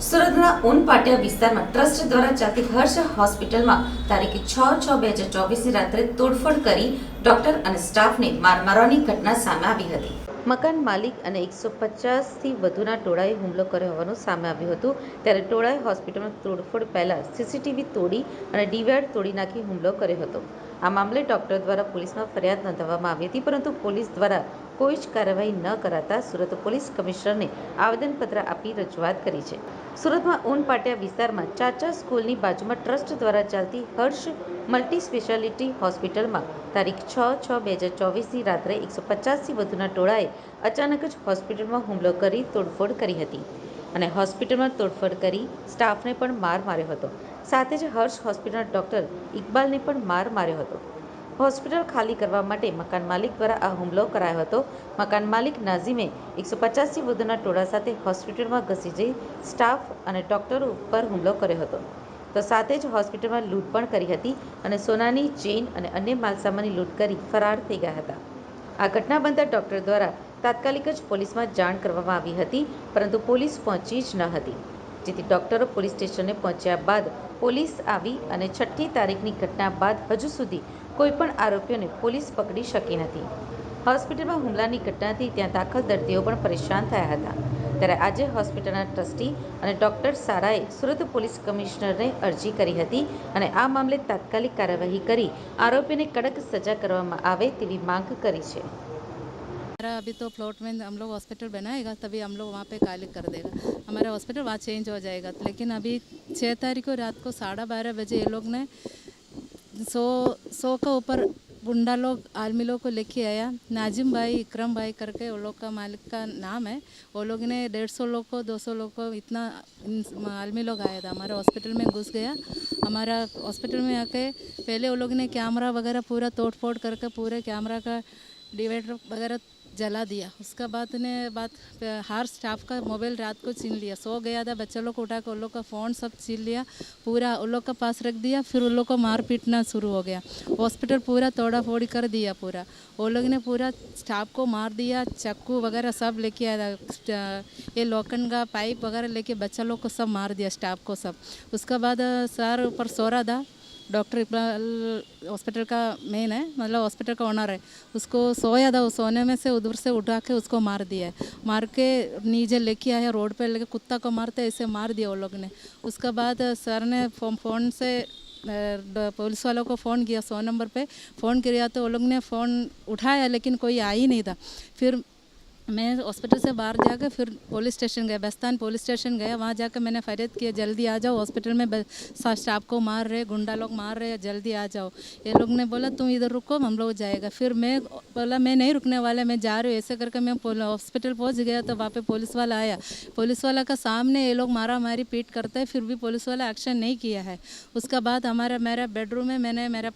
સુરતના ઉનપાટિયા વિસ્તારમાં ટ્રસ્ટ દ્વારા ચાલતી હર્ષ હોસ્પિટલમાં તારીખ 6/6/2024ની રાત્રે તોડફોડ કરી ડોક્ટર અને સ્ટાફને માર મારવાની ઘટના સામે આવી હતી. મકાન માલિક અને 150થી વધુના ટોળાએ હુમલો કર્યો હોવાનું સામે આવ્યું હતું. ત્યારે ટોળાએ હોસ્પિટલમાં તોડફોડ પહેલા સીસીટીવી તોડી અને ડીવાઈડ તોડી નાખી હુમલો કર્યો હતો. આ મામલે ડોક્ટર દ્વારા પોલીસમાં ફરિયાદ નોંધાવવામાં આવી હતી, પરંતુ પોલીસ દ્વારા કોઈ જ કાર્યવાહી ન કરાતા સુરત પોલીસ કમિશનરને આવેદનપત્ર આપી રજૂઆત કરી છે. સુરતમાં ઉનપાટિયા વિસ્તારમાં ચાચા સ્કૂલની બાજુમાં ટ્રસ્ટ દ્વારા ચાલતી હર્ષ મલ્ટી સ્પેશિયાલિટી હોસ્પિટલમાં તારીખ 6/6/2024ની રાત્રે 150થી વધુના ટોળાએ અચાનક જ હોસ્પિટલમાં હુમલો કરી તોડફોડ કરી હતી અને હોસ્પિટલમાં તોડફોડ કરી સ્ટાફને પણ માર માર્યો હતો. સાથે જ હર્ષ હોસ્પિટલના ડોક્ટર ઇકબાલને પણ માર માર્યો હતો. હોસ્પિટલ ખાલી કરવા માટે મકાન માલિક દ્વારા આ હુમલો કરાયો હતો. મકાન માલિક નાઝીમે 150થી વધુના ટોળા સાથે હોસ્પિટલમાં ઘૂસી જઈ સ્ટાફ અને ડોક્ટર ઉપર હુમલો કર્યો હતો. તો સાથે જ હોસ્પિટલમાં લૂંટ પણ કરી હતી અને સોનાની ચેઇન અને અન્ય માલસામાનની લૂંટ કરી ફરાર થઈ ગયા હતા. આ ઘટના બનતા ડોક્ટર દ્વારા તાત્કાલિક જ પોલીસમાં જાણ કરવામાં આવી હતી, પરંતુ પોલીસ પહોંચી જ ન હતી, જેથી ડોક્ટરો પોલીસ સ્ટેશને પહોંચ્યા બાદ પોલીસ આવી અને 6ઠ્ઠી તારીખની ઘટના બાદ હજુ સુધી કોઈ પણ આરોપીઓને પોલીસ પકડી શકી નથી. હોસ્પિટલમાં હુમલાની ઘટનાથી ત્યાં દાખલ દર્દીઓ પણ પરેશાન થયા હતા. ત્યારે આજે હોસ્પિટલના ટ્રસ્ટી અને ડોક્ટર સારાએ સુરત પોલીસ કમિશનરને અરજી કરી હતી અને આ મામલે તાત્કાલિક કાર્યવાહી કરી આરોપીઓને કડક સજા કરવામાં આવે તેવી માંગ કરી છે. अभी तो प्लॉट में हम लोग हॉस्पिटल बनाएगा, तभी हम लोग वहाँ पे खाली कर देगा, हमारा हॉस्पिटल वहाँ चेंज हो जाएगा. लेकिन अभी 6 तारीख को रात को 12:30 बजे ये लोग ने 100 का ऊपर गुंडा लोग आर्मी लोग को लेके आया. नाजिम भाई, इकरम भाई करके वो लोग का मालिक का नाम है. वो लोग ने 150 लोग को 200 लोग को इतना आर्मी लोग आया था. हमारे हॉस्पिटल में घुस गया. हमारा हॉस्पिटल में आके पहले वो लोग ने कैमरा वगैरह पूरा तोड़ फोड़ करके पूरे कैमरा का डिवाइडर वगैरह जला दिया. उसका बाद हर स्टाफ का मोबाइल रात को छीन लिया. सो गया था, बच्चा लोग को उठा के उन लोग का फ़ोन सब छीन लिया, पूरा उन लोग का पास रख दिया. फिर उन लोग को मार पीटना शुरू हो गया. हॉस्पिटल पूरा तोड़ा फोड़ी कर दिया. पूरा वो लोग ने पूरा स्टाफ को मार दिया. चाकू वगैरह सब लेके आया था, ये लोखंड का पाइप वगैरह लेके बच्चा लोग को सब मार दिया, स्टाफ को सब. उसका बाद सर ऊपर सो रहा था. डॉक्टर इकबाल हॉस्पिटल का मेन है, मतलब हॉस्पिटल का ओनर है, उसको सोया था. उस सोने में से उधर से उठा के उसको मार दिया है. मार के नीचे लेके आया, रोड पे लेके कुत्ता को मारते ऐसे मार दिया वो लोग ने. उसके बाद सर ने फ़ोन से पुलिस वालों को फ़ोन किया, 100 नंबर पे फ़ोन किया तो वो लोग ने फ़ोन उठाया, लेकिन कोई आ ही नहीं था. फिर मैं हॉस्पिटल से बाहर जाकर फिर पुलिस स्टेशन गया, बस्तान पुलिस स्टेशन गया. वहाँ जाकर मैंने फरियाद किया, जल्दी आ जाओ, हॉस्पिटल में स्टाफ को मार रहे, गुंडा लोग मार रहे, जल्दी आ जाओ. ये लोग ने बोला तुम इधर रुको, हम लोग जाएगा. फिर मैं बोला मैं नहीं रुकने वाला, मैं जा रही हूँ. ऐसे करके मैं हॉस्पिटल पहुँच गया तो वहाँ पे पुलिस वाला आया. पुलिस वाला का सामने ये लोग मारा मारी पीट करते हैं, फिर भी पुलिस वाला एक्शन नहीं किया है. उसका बाद मेरा बेडरूम में मैंने मेरा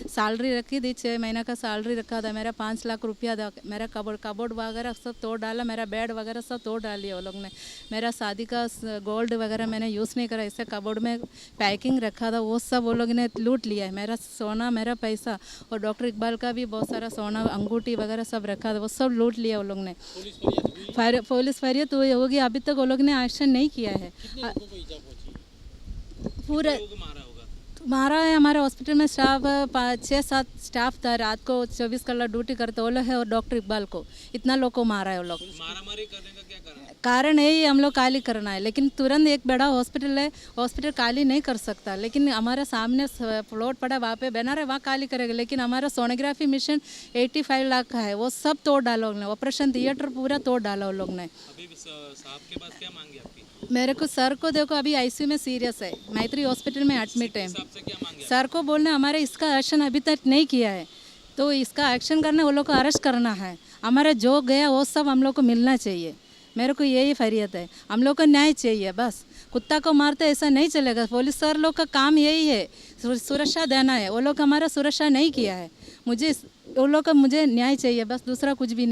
सैलरी रखी थी, 6 महीना का सैलरी रखा था. मेरा 5 लाख रुपया था. मेरा कबोर्ड वगैरह सब तोड़ डाला, मेरा बेड वगैरह सब तोड़ डाली वो लोग ने. मेरा शादी का गोल्ड वगैरह मैंने यूज़ नहीं करा, ऐसे कबोर्ड में पैकिंग रखा था, वो सब वो लोग ने लूट लिया है. मेरा सोना, मेरा पैसा और डॉक्टर इकबाल का भी बहुत सारा सोना, अंगूठी वगैरह सब रखा था, वो सब लूट लिया वो लोग ने. पुलिस फरियाद होगी, अभी तक वो लोग ने एक्शन नहीं किया है. पूरे मारा है. हमारे हॉस्पिटल में स्टाफ 6-7 स्टाफ था. रात को 24 घंटा ड्यूटी करते वो लोग है, और डॉक्टर इकबाल को इतना लोग को मारा है वो लोग. मारामारी करने का क्या कारण है? ये हम लोग खाली करना है, लेकिन तुरंत एक बड़ा हॉस्पिटल है, हॉस्पिटल खाली नहीं कर सकता. लेकिन हमारे सामने प्लॉट पड़ा, वहाँ पे बैनर है, वहाँ खाली करेगा. लेकिन हमारा सोनोग्राफी मशीन 85 लाख का है, वो सब तोड़ डाला उन्होंने. ऑपरेशन थिएटर पूरा तोड़ डाला उन लोग ने. अभी साहब के पास क्या मांगी आपकी? मेरे को सर को देखो, अभी आईसीयू में सीरियस है, मैत्री हॉस्पिटल में एडमिट है. सर को बोलना हमारे इसका एक्शन अभी तक नहीं किया है, तो इसका एक्शन करना, वो लोग को अरेस्ट करना है. हमारा जो गया वो सब हम लोग को मिलना चाहिए. मेरे को यही फरियाद है, हम लोग को न्याय चाहिए बस. कुत्ता को मारते ऐसा नहीं चलेगा. पुलिस सर लोग का काम यही है, सुरक्षा देना है. वो लोग हमारा सुरक्षा नहीं किया है. मुझे वो लोग का मुझे न्याय चाहिए बस, दूसरा कुछ भी नहीं.